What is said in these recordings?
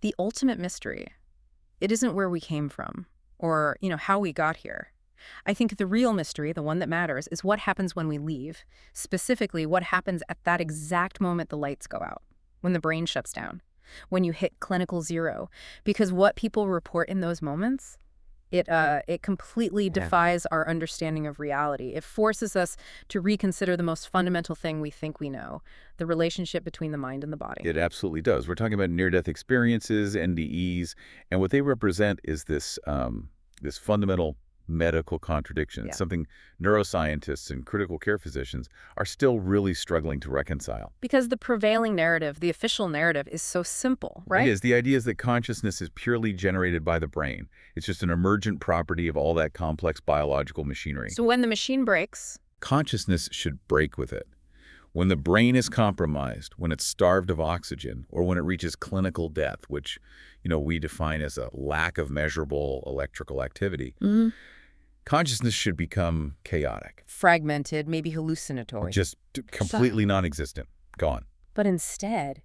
The ultimate mystery. It isn't where we came from or, how we got here. I think the real mystery, the one that matters, is what happens when we leave. Specifically, what happens at that exact moment the lights go out, when the brain shuts down, when you hit clinical zero. Because what people report in those moments, it completely defies our understanding of reality. It forces us to reconsider the most fundamental thing we think we know, the relationship between the mind and the body. It absolutely does. We're talking about near-death experiences, NDEs, and what they represent is this fundamental medical contradiction. It's something neuroscientists and critical care physicians are still really struggling to reconcile. Because the prevailing narrative, the official narrative, is so simple, right? It is. The idea is that consciousness is purely generated by the brain. It's just an emergent property of all that complex biological machinery. So when the machine breaks, consciousness should break with it. When the brain is compromised, when it's starved of oxygen, or when it reaches clinical death, which, we define as a lack of measurable electrical activity, consciousness should become chaotic. fragmented, maybe hallucinatory. Just completely non-existent. Gone. But instead,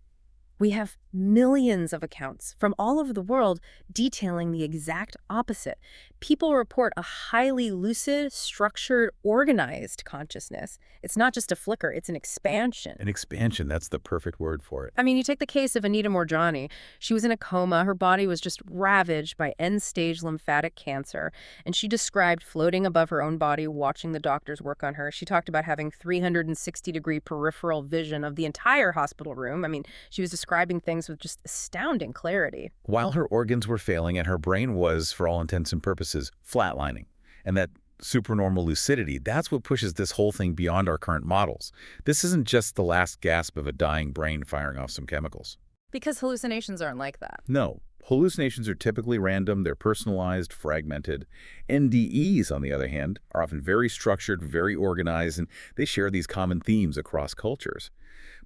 we have millions of accounts from all over the world detailing the exact opposite. People report a highly lucid, structured, organized consciousness. It's not just a flicker, it's an expansion. An expansion, that's the perfect word for it. I mean, you take the case of Anita Moorjani. She was in a coma. Her body was just ravaged by end-stage lymphatic cancer. And she described floating above her own body, watching the doctors work on her. She talked about having 360-degree peripheral vision of the entire hospital room. I mean, she was describing things with just astounding clarity. While her organs were failing and her brain was, for all intents and purposes, flatlining. And that supernormal lucidity, that's what pushes this whole thing beyond our current models. This isn't just the last gasp of a dying brain firing off some chemicals. Because hallucinations aren't like that. No. Hallucinations are typically random, they're personalized, fragmented. NDEs, on the other hand, are often very structured, very organized, and they share these common themes across cultures.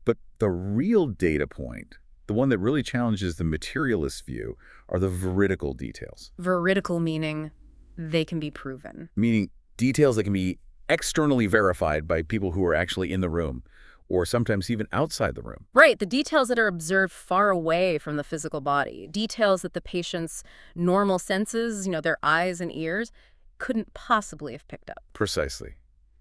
But the real data point, the one that really challenges the materialist view, are the veridical details. Veridical meaning they can be proven. Meaning details that can be externally verified by people who are actually in the room, or sometimes even outside the room. Right, the details that are observed far away from the physical body. Details that the patient's normal senses, their eyes and ears, couldn't possibly have picked up. Precisely.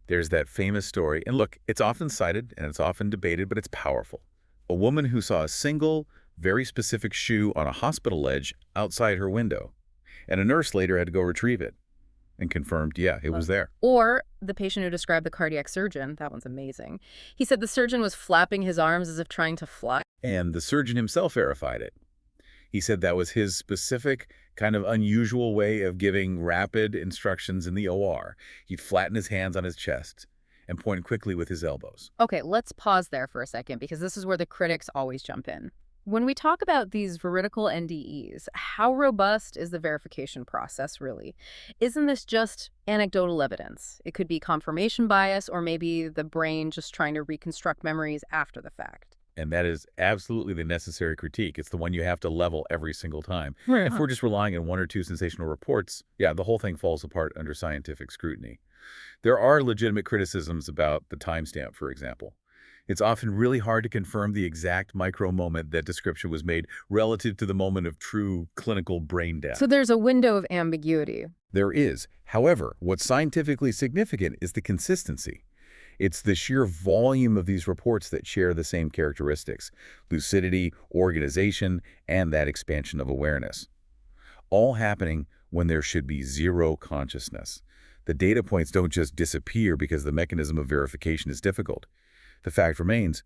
There's that famous story, and look, it's often cited and it's often debated, but it's powerful. A woman who saw a single, very specific shoe on a hospital ledge outside her window, and a nurse later had to go retrieve it and confirmed, it was there. Or the patient who described the cardiac surgeon, that one's amazing. He said the surgeon was flapping his arms as if trying to fly. And the surgeon himself verified it. He said that was his specific, kind of unusual way of giving rapid instructions in the OR. He'd flatten his hands on his chest and point quickly with his elbows. Okay, let's pause there for a second, because this is where the critics always jump in. When we talk about these veridical NDEs, how robust is the verification process, really? Isn't this just anecdotal evidence? It could be confirmation bias, or maybe the brain just trying to reconstruct memories after the fact. And that is absolutely the necessary critique. It's the one you have to level every single time. If we're just relying on one or two sensational reports, the whole thing falls apart under scientific scrutiny. There are legitimate criticisms about the timestamp, for example. It's often really hard to confirm the exact micro-moment that description was made relative to the moment of true clinical brain death. So there's a window of ambiguity. There is. However, what's scientifically significant is the consistency. It's the sheer volume of these reports that share the same characteristics: lucidity, organization, and that expansion of awareness. All happening when there should be zero consciousness. The data points don't just disappear because the mechanism of verification is difficult. The fact remains,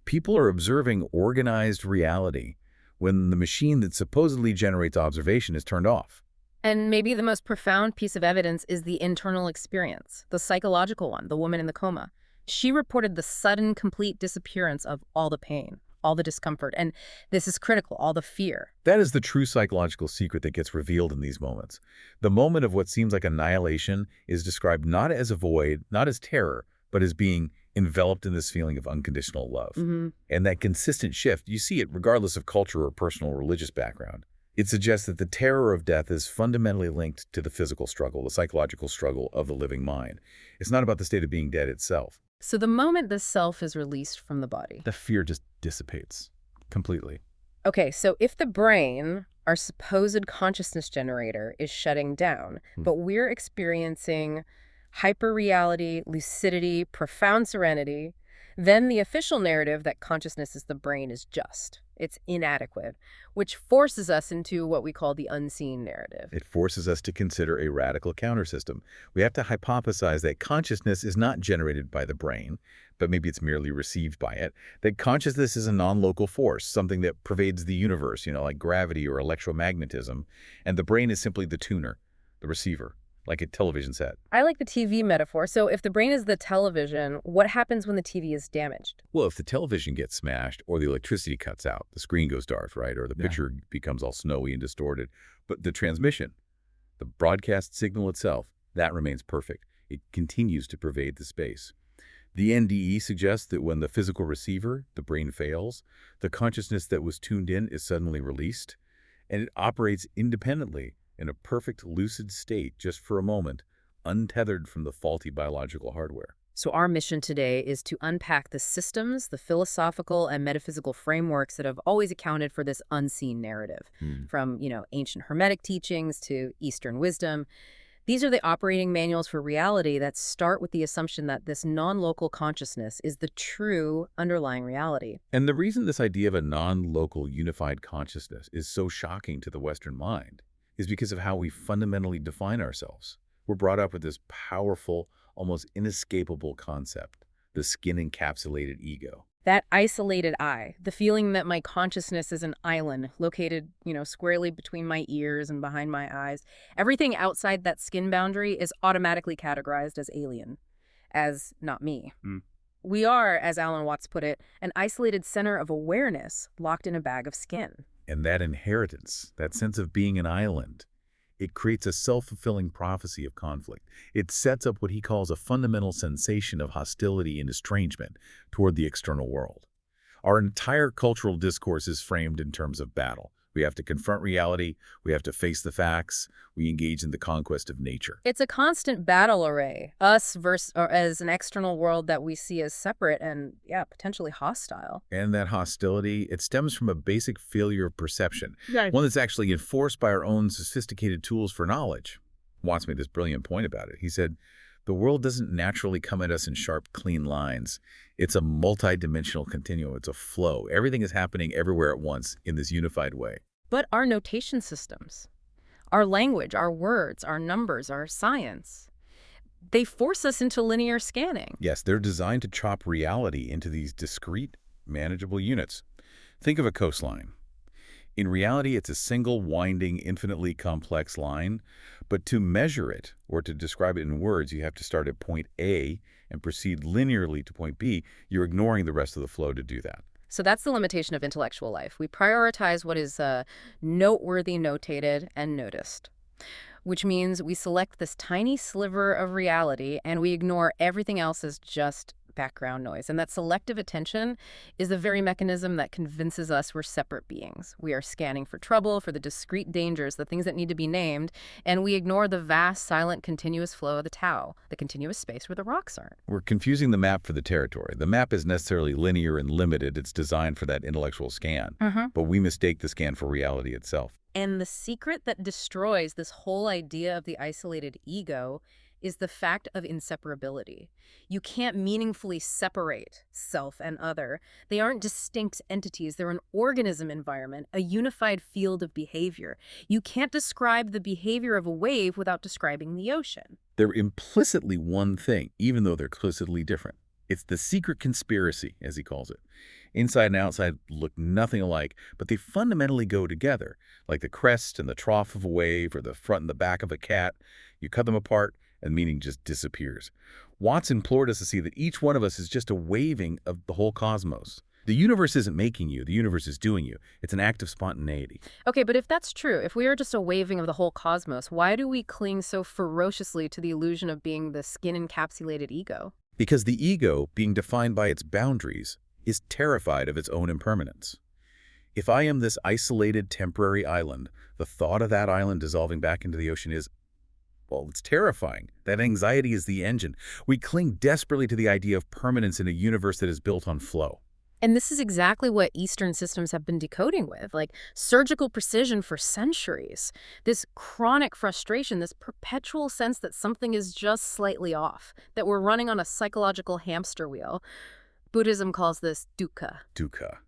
people are observing organized reality when the machine that supposedly generates observation is turned off. And maybe the most profound piece of evidence is the internal experience, the psychological one, the woman in the coma. She reported the sudden, complete disappearance of all the pain, all the discomfort, and this is critical, all the fear. That is the true psychological secret that gets revealed in these moments. The moment of what seems like annihilation is described not as a void, not as terror, but as being enveloped in this feeling of unconditional love. And that consistent shift, you see it regardless of culture or personal or religious background. It suggests that the terror of death is fundamentally linked to the physical struggle, the psychological struggle of the living mind. It's not about the state of being dead itself. So the moment the self is released from the body, the fear just dissipates completely. Okay, so if the brain, our supposed consciousness generator, is shutting down, but we're experiencing hyperreality, lucidity, profound serenity, then the official narrative that consciousness is the brain is just. It's inadequate, which forces us into what we call the unseen narrative. It forces us to consider a radical countersystem. We have to hypothesize that consciousness is not generated by the brain, but maybe it's merely received by it, that consciousness is a non-local force, something that pervades the universe, like gravity or electromagnetism, and the brain is simply the tuner, the receiver, like a television set. I like the TV metaphor. So if the brain is the television, what happens when the TV is damaged? Well, if the television gets smashed or the electricity cuts out, the screen goes dark, right? Or the picture becomes all snowy and distorted. But the transmission, the broadcast signal itself, that remains perfect. It continues to pervade the space. The NDE suggests that when the physical receiver, the brain, fails, the consciousness that was tuned in is suddenly released, and it operates independently in a perfect lucid state just for a moment, untethered from the faulty biological hardware. So our mission today is to unpack the systems, the philosophical and metaphysical frameworks that have always accounted for this unseen narrative, from, ancient Hermetic teachings to Eastern wisdom. These are the operating manuals for reality that start with the assumption that this non-local consciousness is the true underlying reality. And the reason this idea of a non-local unified consciousness is so shocking to the Western mind is because of how we fundamentally define ourselves. We're brought up with this powerful, almost inescapable concept, the skin-encapsulated ego. That isolated I, the feeling that my consciousness is an island located, squarely between my ears and behind my eyes. Everything outside that skin boundary is automatically categorized as alien, as not me. We are, as Alan Watts put it, an isolated center of awareness locked in a bag of skin. And that inheritance, that sense of being an island, it creates a self-fulfilling prophecy of conflict. It sets up what he calls a fundamental sensation of hostility and estrangement toward the external world. Our entire cultural discourse is framed in terms of battle. We have to confront reality, we have to face the facts, we engage in the conquest of nature. It's a constant battle array, us versus or as an external world that we see as separate and, potentially hostile. And that hostility, it stems from a basic failure of perception, one that's actually enforced by our own sophisticated tools for knowledge. Watts made this brilliant point about it. He said, the world doesn't naturally come at us in sharp, clean lines. It's a multi-dimensional continuum. It's a flow. Everything is happening everywhere at once in this unified way. But our notation systems, our language, our words, our numbers, our science, they force us into linear scanning. Yes, they're designed to chop reality into these discrete, manageable units. Think of a coastline. In reality, it's a single, winding, infinitely complex line, but to measure it, or to describe it in words, you have to start at point A and proceed linearly to point B. You're ignoring the rest of the flow to do that. So that's the limitation of intellectual life. We prioritize what is noteworthy, notated, and noticed, which means we select this tiny sliver of reality and we ignore everything else as just background noise. And that selective attention is the very mechanism that convinces us we're separate beings. We are scanning for trouble, for the discrete dangers, the things that need to be named, and we ignore the vast, silent, continuous flow of the Tao, the continuous space where the rocks aren't. We're confusing the map for the territory. The map is necessarily linear and limited. It's designed for that intellectual scan. But we mistake the scan for reality itself. And the secret that destroys this whole idea of the isolated ego is the fact of inseparability. You can't meaningfully separate self and other. They aren't distinct entities. They're an organism environment, a unified field of behavior. You can't describe the behavior of a wave without describing the ocean. They're implicitly one thing, even though they're explicitly different. It's the secret conspiracy, as he calls it. Inside and outside look nothing alike, but they fundamentally go together, like the crest and the trough of a wave or the front and the back of a cat. You cut them apart, and meaning just disappears. Watts implored us to see that each one of us is just a waving of the whole cosmos. The universe isn't making you, the universe is doing you. It's an act of spontaneity. Okay, but if that's true, if we are just a waving of the whole cosmos, why do we cling so ferociously to the illusion of being the skin-encapsulated ego? Because the ego, being defined by its boundaries, is terrified of its own impermanence. If I am this isolated temporary island, the thought of that island dissolving back into the ocean is, well, it's terrifying. That anxiety is the engine. We cling desperately to the idea of permanence in a universe that is built on flow. And this is exactly what Eastern systems have been decoding with, like surgical precision for centuries. This chronic frustration, this perpetual sense that something is just slightly off, that we're running on a psychological hamster wheel. Buddhism calls this dukkha. Dukkha.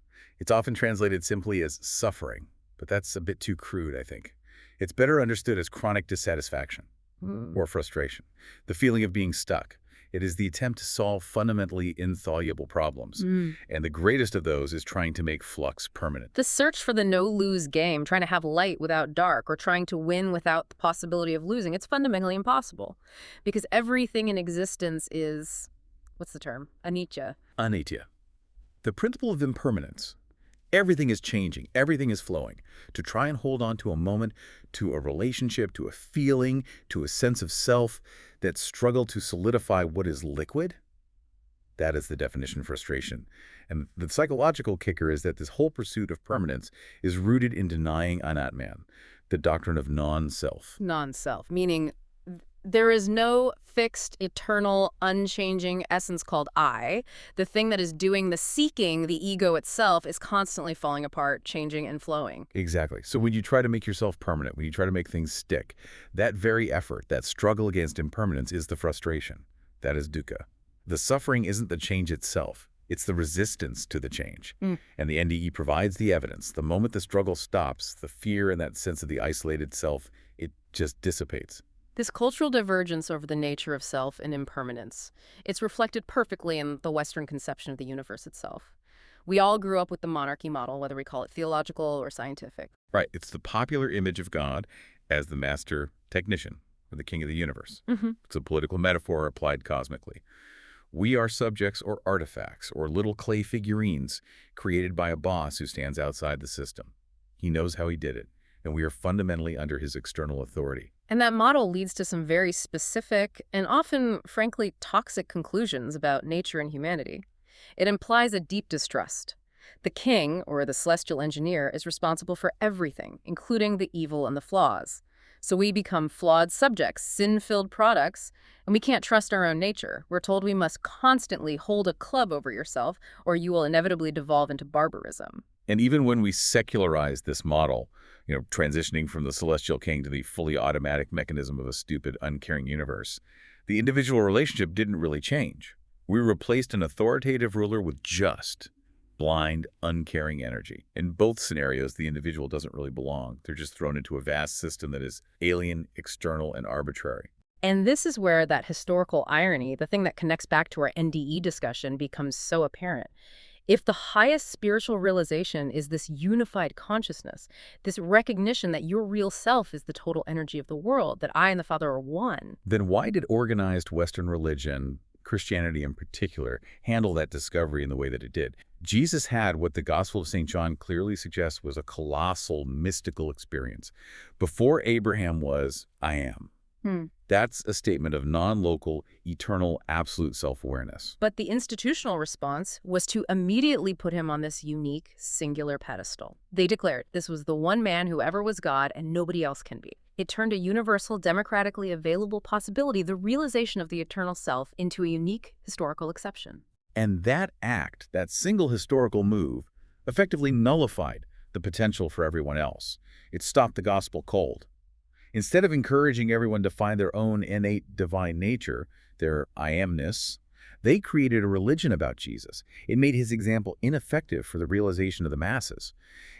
It's often translated simply as suffering, but that's a bit too crude, I think. It's better understood as chronic dissatisfaction or frustration, the feeling of being stuck. It is the attempt to solve fundamentally insoluble problems. And the greatest of those is trying to make flux permanent. The search for the no-lose game, trying to have light without dark, or trying to win without the possibility of losing, it's fundamentally impossible. Because everything in existence is, what's the term? Anicca. Anicca. The principle of impermanence. Everything is changing. Everything is flowing. To try and hold on to a moment, to a relationship, to a feeling, to a sense of self that struggle to solidify what is liquid, that is the definition of frustration. And the psychological kicker is that this whole pursuit of permanence is rooted in denying anatman, the doctrine of non-self. Non-self, meaning there is no fixed, eternal, unchanging essence called I. The thing that is doing the seeking, the ego itself, is constantly falling apart, changing, and flowing. Exactly. So when you try to make yourself permanent, when you try to make things stick, that very effort, that struggle against impermanence is the frustration. That is dukkha. The suffering isn't the change itself. It's the resistance to the change. And the NDE provides the evidence. The moment the struggle stops, the fear and that sense of the isolated self, it just dissipates. This cultural divergence over the nature of self and impermanence, it's reflected perfectly in the Western conception of the universe itself. We all grew up with the monarchy model, whether we call it theological or scientific. Right. It's the popular image of God as the master technician, or the king of the universe. It's a political metaphor applied cosmically. We are subjects or artifacts or little clay figurines created by a boss who stands outside the system. He knows how he did it, and we are fundamentally under his external authority. And that model leads to some very specific and often, frankly, toxic conclusions about nature and humanity. It implies a deep distrust. The king, or the celestial engineer, is responsible for everything, including the evil and the flaws. So we become flawed subjects, sin-filled products, and we can't trust our own nature. We're told we must constantly hold a club over yourself, or you will inevitably devolve into barbarism. And even when we secularize this model, transitioning from the celestial king to the fully automatic mechanism of a stupid, uncaring universe, the individual relationship didn't really change. We replaced an authoritative ruler with just, blind, uncaring energy. In both scenarios, the individual doesn't really belong. They're just thrown into a vast system that is alien, external, and arbitrary. And this is where that historical irony, the thing that connects back to our NDE discussion, becomes so apparent. If the highest spiritual realization is this unified consciousness, this recognition that your real self is the total energy of the world, that I and the Father are one, then why did organized Western religion, Christianity in particular, handle that discovery in the way that it did? Jesus had what the Gospel of St. John clearly suggests was a colossal mystical experience. Before Abraham was, I am. That's a statement of non-local, eternal, absolute self-awareness. But the institutional response was to immediately put him on this unique, singular pedestal. They declared this was the one man who ever was God and nobody else can be. It turned a universal, democratically available possibility, the realization of the eternal self, into a unique historical exception. And that act, that single historical move, effectively nullified the potential for everyone else. It stopped the gospel cold. Instead of encouraging everyone to find their own innate divine nature, their I amness, they created a religion about Jesus. It made his example ineffective for the realization of the masses.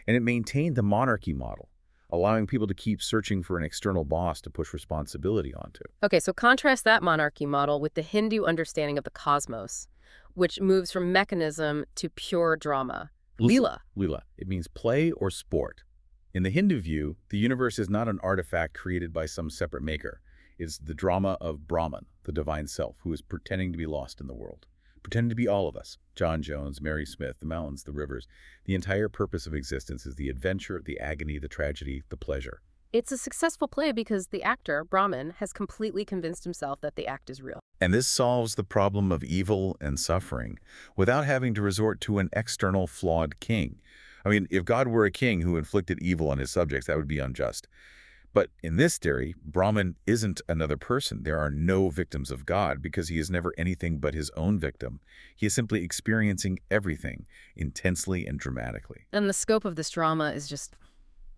And it maintained the monarchy model, allowing people to keep searching for an external boss to push responsibility onto. Okay, so contrast that monarchy model with the Hindu understanding of the cosmos, which moves from mechanism to pure drama. Leela. Leela. It means play or sport. In the Hindu view, the universe is not an artifact created by some separate maker. It's the drama of Brahman, the divine self, who is pretending to be lost in the world, pretending to be all of us. John Jones, Mary Smith, the mountains, the rivers. The entire purpose of existence is the adventure, the agony, the tragedy, the pleasure. It's a successful play because the actor, Brahman, has completely convinced himself that the act is real. And this solves the problem of evil and suffering without having to resort to an external flawed king. I mean, if God were a king who inflicted evil on his subjects, that would be unjust. But in this theory, Brahman isn't another person. There are no victims of God because he is never anything but his own victim. He is simply experiencing everything intensely and dramatically. And the scope of this drama is just,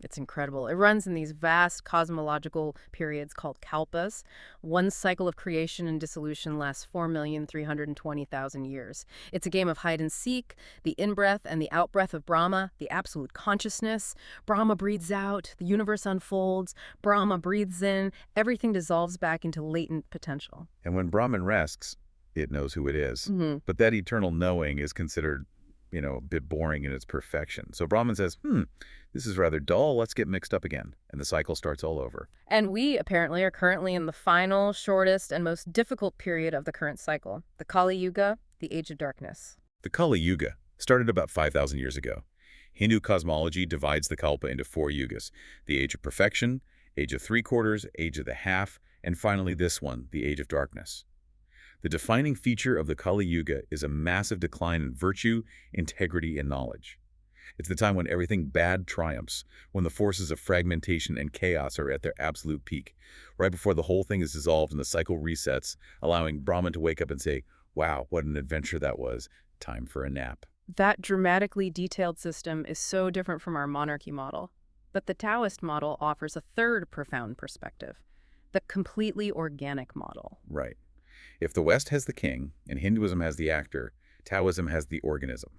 it's incredible. It runs in these vast cosmological periods called kalpas. One cycle of creation and dissolution lasts 4,320,000 years. It's a game of hide and seek, the in-breath and the out-breath of Brahma, the absolute consciousness. Brahma breathes out, the universe unfolds, Brahma breathes in, everything dissolves back into latent potential. And when Brahman rests, it knows who it is. Mm-hmm. But that eternal knowing is considered, a bit boring in its perfection. So Brahman says, this is rather dull, let's get mixed up again. And the cycle starts all over. And we, apparently, are currently in the final, shortest, and most difficult period of the current cycle, the Kali Yuga, the Age of Darkness. The Kali Yuga started about 5,000 years ago. Hindu cosmology divides the Kalpa into 4 yugas: the Age of Perfection, Age of Three-Quarters, Age of the Half, and finally this one, the Age of Darkness. The defining feature of the Kali Yuga is a massive decline in virtue, integrity, and knowledge. It's the time when everything bad triumphs, when the forces of fragmentation and chaos are at their absolute peak, right before the whole thing is dissolved and the cycle resets, allowing Brahman to wake up and say, wow, what an adventure that was. Time for a nap. That dramatically detailed system is so different from our monarchy model. But the Taoist model offers a third profound perspective, the completely organic model. Right. If the West has the king and Hinduism has the actor, Taoism has the organism.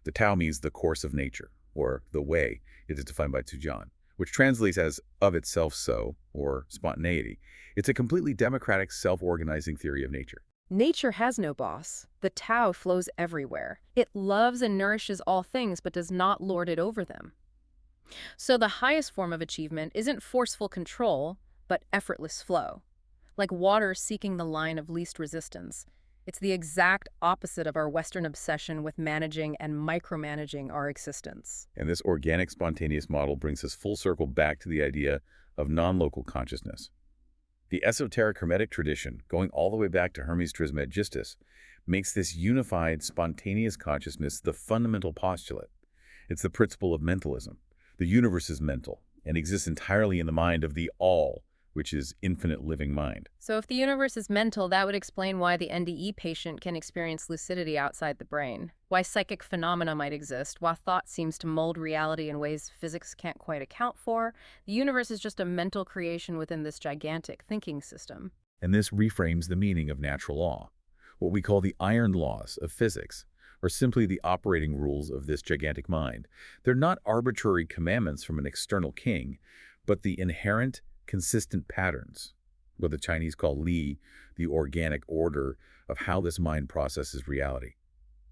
The Tao means the course of nature, or the way. It is defined by Tujan, which translates as of itself so, or spontaneity. It's a completely democratic, self-organizing theory of nature. Nature has no boss. The Tao flows everywhere. It loves and nourishes all things but does not lord it over them. So the highest form of achievement isn't forceful control, but effortless flow. Like water seeking the line of least resistance. It's the exact opposite of our Western obsession with managing and micromanaging our existence. And this organic, spontaneous model brings us full circle back to the idea of non-local consciousness. The esoteric Hermetic tradition, going all the way back to Hermes Trismegistus, makes this unified, spontaneous consciousness the fundamental postulate. It's the principle of mentalism. The universe is mental and exists entirely in the mind of the all, which is infinite living mind. So if the universe is mental, that would explain why the NDE patient can experience lucidity outside the brain, why psychic phenomena might exist, why thought seems to mold reality in ways physics can't quite account for. The universe is just a mental creation within this gigantic thinking system. And this reframes the meaning of natural law. What we call the iron laws of physics are simply the operating rules of this gigantic mind. They're not arbitrary commandments from an external king, but the inherent consistent patterns, what the Chinese call Li, the organic order of how this mind processes reality.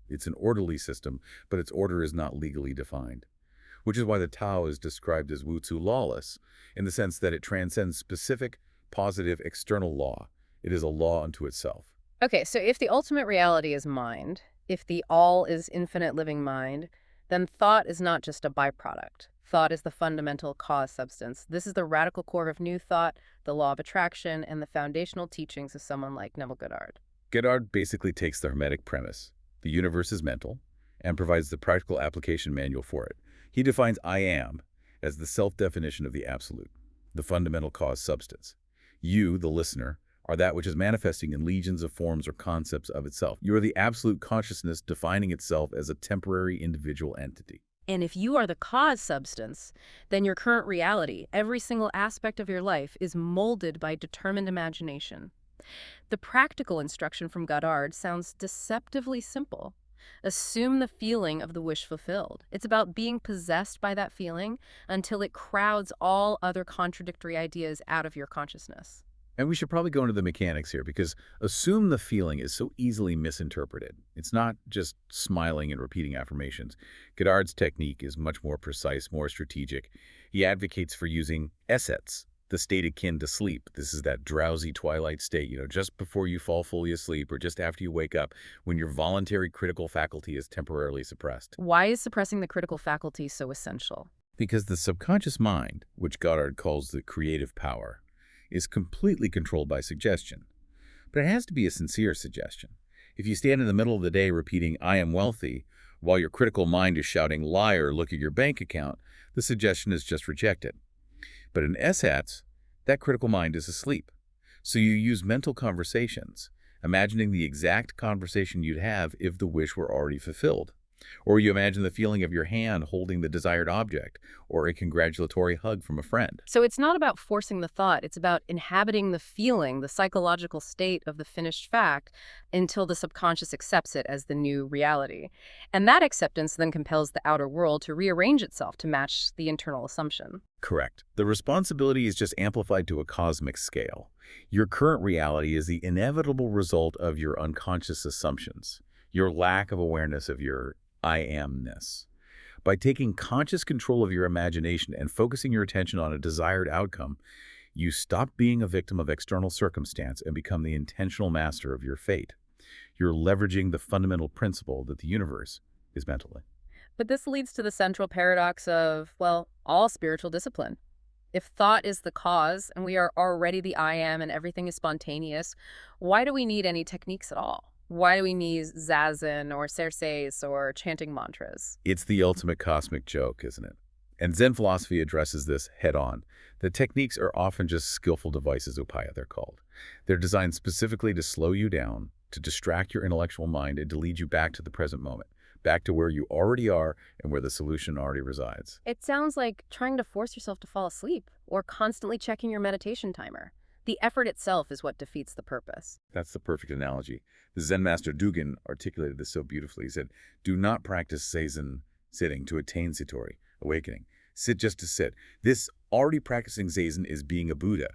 It's an orderly system, but its order is not legally defined, which is why the Tao is described as Wu-Tzu lawless, in the sense that it transcends specific, positive, external law. It is a law unto itself. Okay, so if the ultimate reality is mind, if the all is infinite living mind, then thought is not just a byproduct. Thought is the fundamental cause substance. This is the radical core of New Thought, the law of attraction, and the foundational teachings of someone like Neville Goddard. Goddard basically takes the Hermetic premise, the universe is mental, and provides the practical application manual for it. He defines I am as the self-definition of the absolute, the fundamental cause substance. You, the listener, are that which is manifesting in legions of forms or concepts of itself. You are the absolute consciousness defining itself as a temporary individual entity. And if you are the cause substance, then your current reality, every single aspect of your life, is molded by determined imagination. The practical instruction from Goddard sounds deceptively simple. Assume the feeling of the wish fulfilled. It's about being possessed by that feeling until it crowds all other contradictory ideas out of your consciousness. And we should probably go into the mechanics here, because assume the feeling is so easily misinterpreted. It's not just smiling and repeating affirmations. Goddard's technique is much more precise, more strategic. He advocates for using essets, the state akin to sleep. This is that drowsy twilight state, just before you fall fully asleep or just after you wake up, when your voluntary critical faculty is temporarily suppressed. Why is suppressing the critical faculty so essential? Because the subconscious mind, which Goddard calls the creative power, is completely controlled by suggestion. But it has to be a sincere suggestion. If you stand in the middle of the day repeating, I am wealthy, while your critical mind is shouting, liar, look at your bank account, the suggestion is just rejected. But in SATs, That critical mind is asleep. So you use mental conversations, imagining the exact conversation you'd have if the wish were already fulfilled. Or you imagine the feeling of your hand holding the desired object, or a congratulatory hug from a friend. So it's not about forcing the thought, it's about inhabiting the feeling, the psychological state of the finished fact until the subconscious accepts it as the new reality. And that acceptance then compels the outer world to rearrange itself to match the internal assumption. Correct. The responsibility is just amplified to a cosmic scale. Your current reality is the inevitable result of your unconscious assumptions, your lack of awareness of your I amness. By taking conscious control of your imagination and focusing your attention on a desired outcome, you stop being a victim of external circumstance and become the intentional master of your fate. You're leveraging the fundamental principle that the universe is mentally. But this leads to the central paradox of, well, all spiritual discipline. If thought is the cause and we are already the I am and everything is spontaneous, why do we need any techniques at all? Why do we need zazen or cerces or chanting mantras? It's the ultimate cosmic joke, isn't it? And Zen philosophy addresses this head-on. The techniques are often just skillful devices, upaya they're called. They're designed specifically to slow you down, to distract your intellectual mind, and to lead you back to the present moment, back to where you already are and where the solution already resides. It sounds like trying to force yourself to fall asleep or constantly checking your meditation timer. The effort itself is what defeats the purpose. That's the perfect analogy. The Zen master Dugan articulated this so beautifully. He said, do not practice Seizen sitting to attain Satori, awakening. Sit just to sit. This already practicing Seizen is being a Buddha.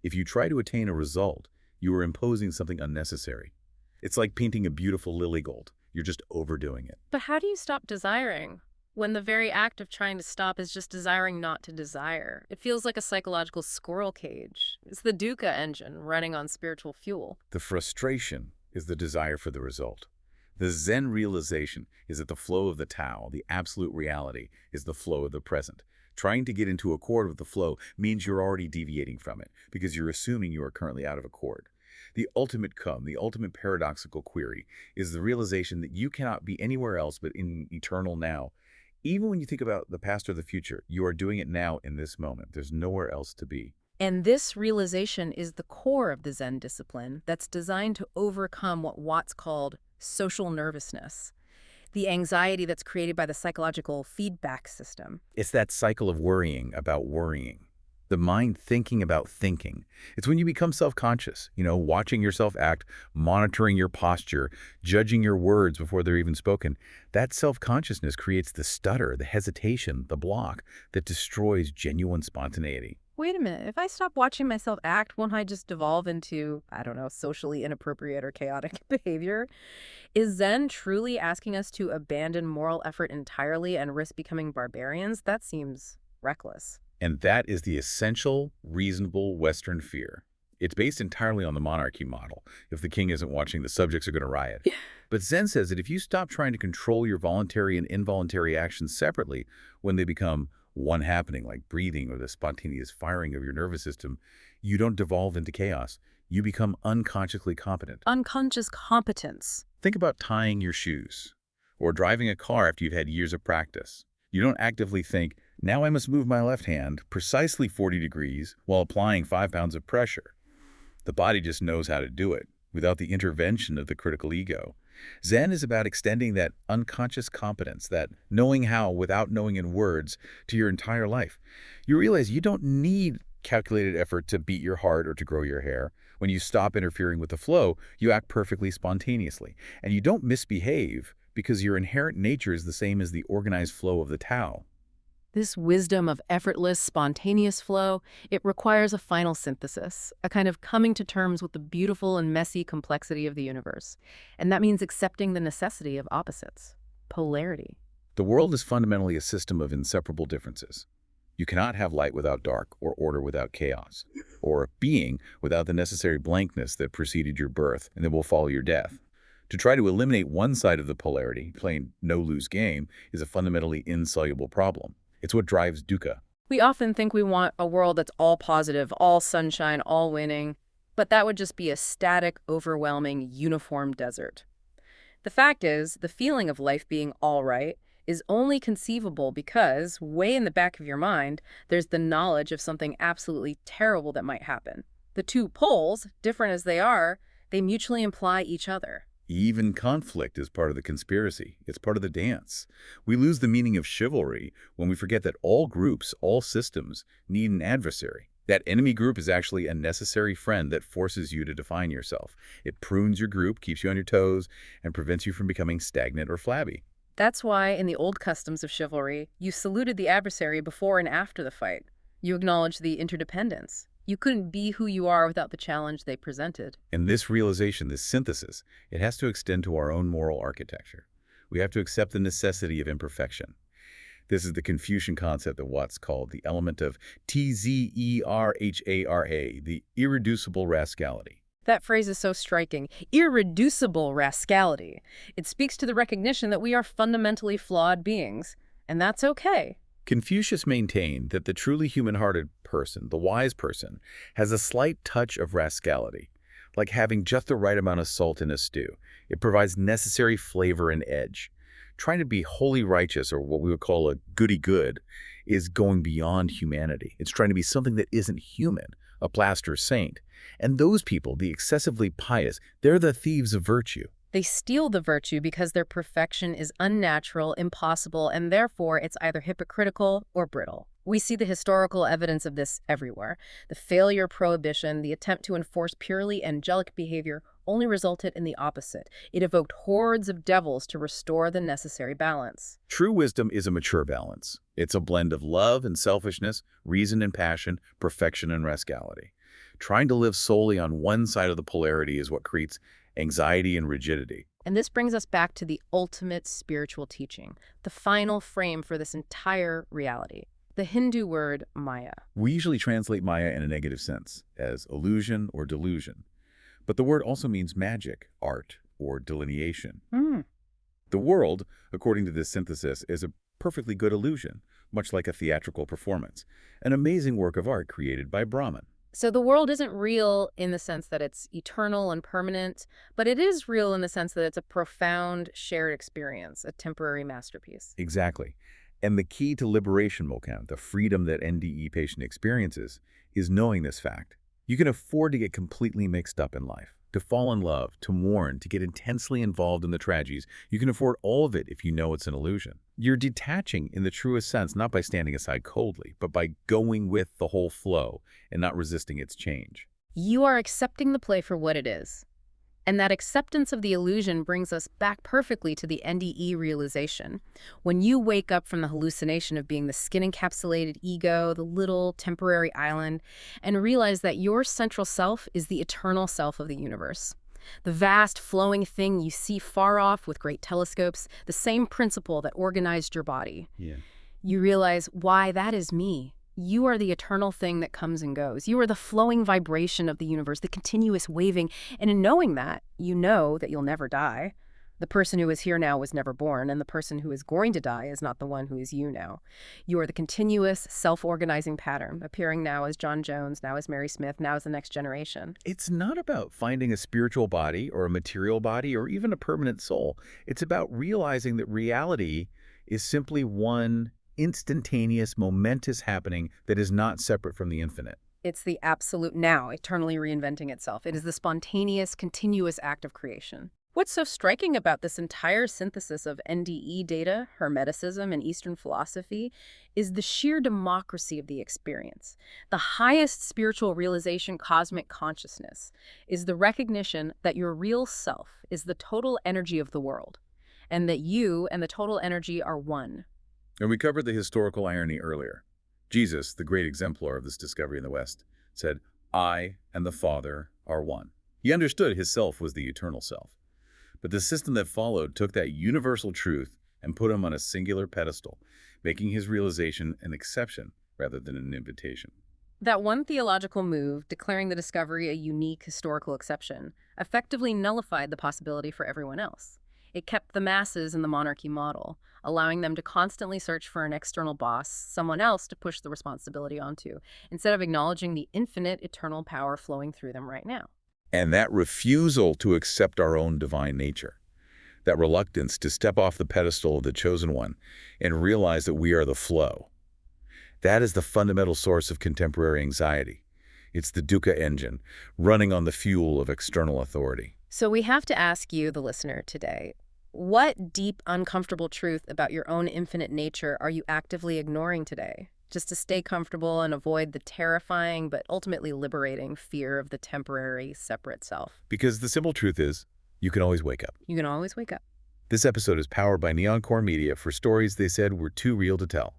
If you try to attain a result, you are imposing something unnecessary. It's like painting a beautiful lily gold. You're just overdoing it. But how do you stop desiring when the very act of trying to stop is just desiring not to desire? It feels like a psychological squirrel cage. It's the dukkha engine running on spiritual fuel. The frustration is the desire for the result. The Zen realization is that the flow of the Tao, the absolute reality, is the flow of the present. Trying to get into accord with the flow means you're already deviating from it because you're assuming you are currently out of accord. The ultimate the ultimate paradoxical query, is the realization that you cannot be anywhere else but in eternal now. Even when you think about the past or the future, you are doing it now in this moment. There's nowhere else to be. And this realization is the core of the Zen discipline that's designed to overcome what Watts called social nervousness, the anxiety that's created by the psychological feedback system. It's that cycle of worrying about worrying. The mind thinking about thinking. It's when you become self-conscious, watching yourself act, monitoring your posture, judging your words before they're even spoken. That self-consciousness creates the stutter, the hesitation, the block that destroys genuine spontaneity. Wait a minute, if I stop watching myself act, won't I just devolve into, I don't know, socially inappropriate or chaotic behavior? Is Zen truly asking us to abandon moral effort entirely and risk becoming barbarians? That seems reckless. And that is the essential, reasonable Western fear. It's based entirely on the monarchy model. If the king isn't watching, the subjects are going to riot. Yeah. But Zen says that if you stop trying to control your voluntary and involuntary actions separately, when they become one happening, like breathing or the spontaneous firing of your nervous system, you don't devolve into chaos. You become unconsciously competent. Unconscious competence. Think about tying your shoes or driving a car after you've had years of practice. You don't actively think, now I must move my left hand precisely 40 degrees while applying 5 pounds of pressure. The body just knows how to do it without the intervention of the critical ego. Zen is about extending that unconscious competence, that knowing how without knowing in words, to your entire life. You realize you don't need calculated effort to beat your heart or to grow your hair. When you stop interfering with the flow, you act perfectly spontaneously. And you don't misbehave because your inherent nature is the same as the organized flow of the Tao. This wisdom of effortless, spontaneous flow, it requires a final synthesis, a kind of coming to terms with the beautiful and messy complexity of the universe. And that means accepting the necessity of opposites, polarity. The world is fundamentally a system of inseparable differences. You cannot have light without dark, or order without chaos, or being without the necessary blankness that preceded your birth and that will follow your death. To try to eliminate one side of the polarity, playing no-lose game, is a fundamentally insoluble problem. It's what drives dukkha. We often think we want a world that's all positive, all sunshine, all winning, but that would just be a static, overwhelming, uniform desert. The fact is, the feeling of life being all right is only conceivable because, way in the back of your mind, there's the knowledge of something absolutely terrible that might happen. The two poles, different as they are, they mutually imply each other. Even conflict is part of the conspiracy. It's part of the dance. We lose the meaning of chivalry when we forget that all groups, all systems, need an adversary. That enemy group is actually a necessary friend that forces you to define yourself. It prunes your group, keeps you on your toes, and prevents you from becoming stagnant or flabby. That's why, in the old customs of chivalry, you saluted the adversary before and after the fight. You acknowledged the interdependence. You couldn't be who you are without the challenge they presented. And this realization, this synthesis, it has to extend to our own moral architecture. We have to accept the necessity of imperfection. This is the Confucian concept of what's called the element of tzerhara, the irreducible rascality. That phrase is so striking. Irreducible rascality. It speaks to the recognition that we are fundamentally flawed beings, and that's okay. Confucius maintained that the truly human-hearted person, the wise person, has a slight touch of rascality, like having just the right amount of salt in a stew. It provides necessary flavor and edge. Trying to be wholly righteous, or what we would call a goody-good, is going beyond humanity. It's trying to be something that isn't human, a plaster saint. And those people, the excessively pious, they're the thieves of virtue. They steal the virtue because their perfection is unnatural, impossible, and therefore it's either hypocritical or brittle. We see the historical evidence of this everywhere. The failure prohibition, the attempt to enforce purely angelic behavior, only resulted in the opposite. It evoked hordes of devils to restore the necessary balance. True wisdom is a mature balance. It's a blend of love and selfishness, reason and passion, perfection and rascality. Trying to live solely on one side of the polarity is what creates anxiety and rigidity. And this brings us back to the ultimate spiritual teaching, the final frame for this entire reality. The Hindu word Maya. We usually translate Maya in a negative sense, as illusion or delusion. But the word also means magic, art, or delineation. The world, according to this synthesis, is a perfectly good illusion, much like a theatrical performance, an amazing work of art created by Brahman. So the world isn't real in the sense that it's eternal and permanent, but it is real in the sense that it's a profound shared experience, a temporary masterpiece. Exactly. And the key to liberation, Mokan, the freedom that NDE patient experiences, is knowing this fact. You can afford to get completely mixed up in life, to fall in love, to mourn, to get intensely involved in the tragedies. You can afford all of it if you know it's an illusion. You're detaching in the truest sense, not by standing aside coldly, but by going with the whole flow and not resisting its change. You are accepting the play for what it is. And that acceptance of the illusion brings us back perfectly to the NDE realization. When you wake up from the hallucination of being the skin-encapsulated ego, the little temporary island, and realize that your central self is the eternal self of the universe. The vast, flowing thing you see far off with great telescopes, the same principle that organized your body. You realize, why, that is me. You are the eternal thing that comes and goes. You are the flowing vibration of the universe, the continuous waving. And in knowing that, you know that you'll never die. The person who is here now was never born, and the person who is going to die is not the one who is you now. You are the continuous, self-organizing pattern, appearing now as John Jones, now as Mary Smith, now as the next generation. It's not about finding a spiritual body or a material body or even a permanent soul. It's about realizing that reality is simply one instantaneous, momentous happening that is not separate from the infinite. It's the absolute now, eternally reinventing itself. It is the spontaneous, continuous act of creation. What's so striking about this entire synthesis of NDE data, Hermeticism, and Eastern philosophy is the sheer democracy of the experience. The highest spiritual realization, cosmic consciousness, is the recognition that your real self is the total energy of the world, and that you and the total energy are one. And we covered the historical irony earlier. Jesus, the great exemplar of this discovery in the West, said, "I and the Father are one." He understood his self was the eternal self. But the system that followed took that universal truth and put him on a singular pedestal, making his realization an exception rather than an invitation. That one theological move, declaring the discovery a unique historical exception, effectively nullified the possibility for everyone else. It kept the masses in the monarchy model, allowing them to constantly search for an external boss, someone else to push the responsibility onto, instead of acknowledging the infinite, eternal power flowing through them right now. And that refusal to accept our own divine nature, that reluctance to step off the pedestal of the chosen one and realize that we are the flow. That is the fundamental source of contemporary anxiety. It's the dukkha engine, running on the fuel of external authority. So we have to ask you, the listener, today, what deep, uncomfortable truth about your own infinite nature are you actively ignoring today, just to stay comfortable and avoid the terrifying but ultimately liberating fear of the temporary, separate self? Because the simple truth is, you can always wake up. You can always wake up. This episode is powered by Neon Core Media for stories they said were too real to tell.